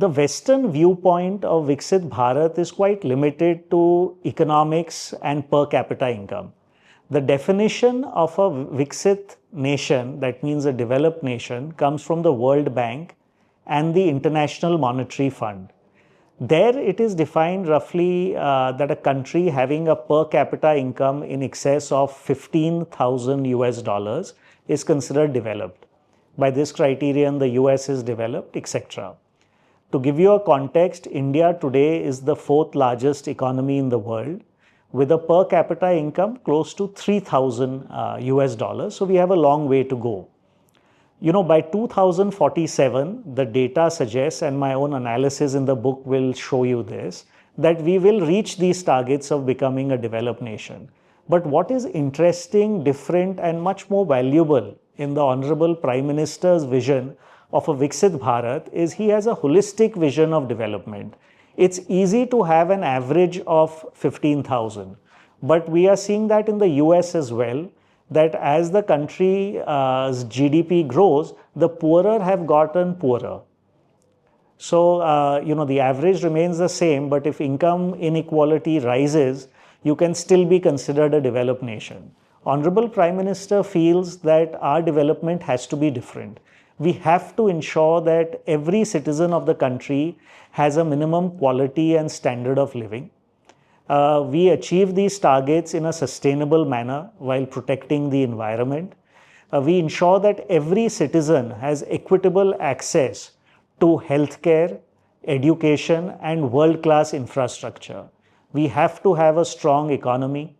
the Western viewpoint of Viksit Bharat is quite limited to economics and per capita income. The definition of a Viksit nation, that means a developed nation, comes from the World Bank and the International Monetary Fund. There it is defined roughly that a country having a per capita income in excess of 15,000 US dollars is considered developed. By this criterion, the US is developed, etc. To give you a context, India today is the fourth largest economy in the world with a per capita income close to 3,000 US dollars. So we have a long way to go. By 2047, the data suggests, and my own analysis in the book will show you this, that we will reach these targets of becoming a developed nation. But what is interesting, different, and much more valuable in the Honorable Prime Minister's vision of a Viksit Bharat is he has a holistic vision of development. It's easy to have an average of 15,000, but we are seeing that in the US as well, that as the country's GDP grows, the poorer have gotten poorer. So, the average remains the same, but if income inequality rises, you can still be considered a developed nation. Honorable Prime Minister feels that our development has to be different. We have to ensure that every citizen of the country has a minimum quality and standard of living. We achieve these targets in a sustainable manner while protecting the environment. We ensure that every citizen has equitable access to healthcare, education, and world-class infrastructure. We have to have a strong economy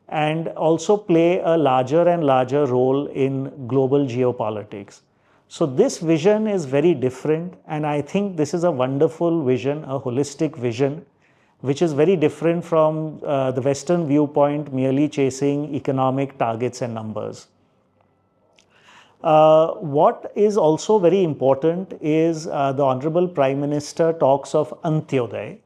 and also play a larger and larger role in global geopolitics. So this vision is very different, and I think this is a wonderful vision, a holistic vision, which is very different from the Western viewpoint merely chasing economic targets and numbers. What is also very important is the Honorable Prime Minister talks of Antyodaya.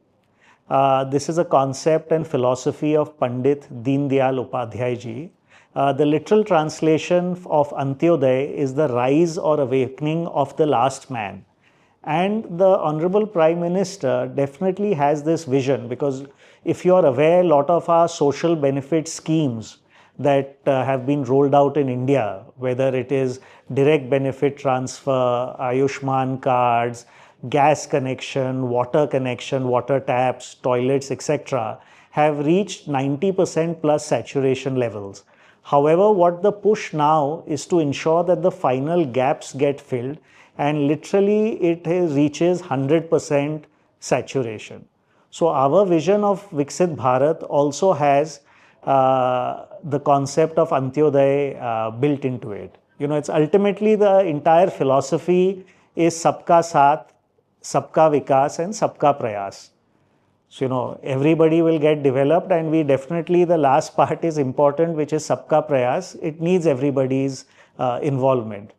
This is a concept and philosophy of Pandit Deen Dayal Upadhyay ji. The literal translation of Antyodaya is the rise or awakening of the last man. And the Honorable Prime Minister definitely has this vision, because if you are aware, a lot of our social benefit schemes that have been rolled out in India, whether it is direct benefit transfer, Ayushman cards, gas connection, water taps, toilets, etc., have reached 90% plus saturation levels. However, what the push now is to ensure that the final gaps get filled, and literally it reaches 100% saturation. So our vision of Viksit Bharat also has the concept of Antyodaya built into it. It's ultimately the entire philosophy is Sabka Saath, Sabka Vikas, and Sabka Prayas. So, everybody will get developed, and we definitely, the last part is important, which is Sabka Prayas. It needs everybody's involvement.